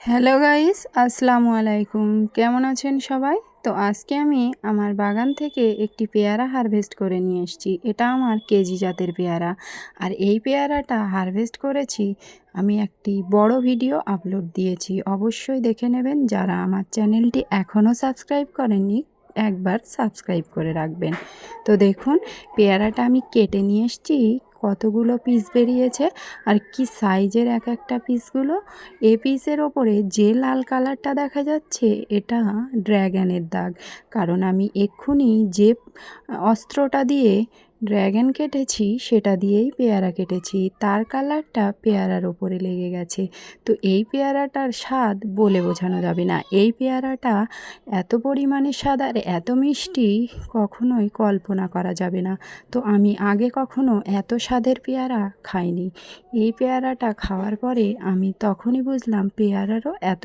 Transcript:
Hello guys, আসসালামু আলাইকুম। কেমন আছেন সবাই? তো আজকে আমি আমার বাগান থেকে একটি পেয়ারা হারভেস্ট করে নিয়ে এসেছি। এটা আমার কেজি জাতের পেয়ারা। আর এই পেয়ারাটা হারভেস্ট করেছি, আমি একটি বড় ভিডিও আপলোড দিয়েছি। অবশ্যই দেখে নেবেন। যারা আমার চ্যানেলটি এখনও সাবস্ক্রাইব করেননি, একবার সাবস্ক্রাইব করে রাখবেন। তো দেখুন, পেয়ারাটা আমি কেটে নিয়ে এসেছি। কতগুলো পিস বেরিয়েছে আর কি সাইজের এক একটা পিসগুলো। এই পিসের ওপরে যে লাল কালারটা দেখা যাচ্ছে, এটা ড্র্যাগনের দাগ। কারণ আমি এক্ষুনি যে অস্ত্রটা দিয়ে ড্র্যাগন কেটেছি, সেটা দিয়েই পেয়ারা কেটেছি। তার কালারটা পেয়ারার ওপরে লেগে গেছে। তো এই পেয়ারাটার স্বাদ বলে বোঝানো যাবে না। এই পেয়ারাটা এত পরিমাণে স্বাদ আর এত মিষ্টি, কখনোই কল্পনা করা যাবে না। তো আমি আগে কখনো এত স্বাদের পেয়ারা খাইনি। এই পেয়ারাটা খাওয়ার পরে আমি তখনই বুঝলাম পেয়ারারও এত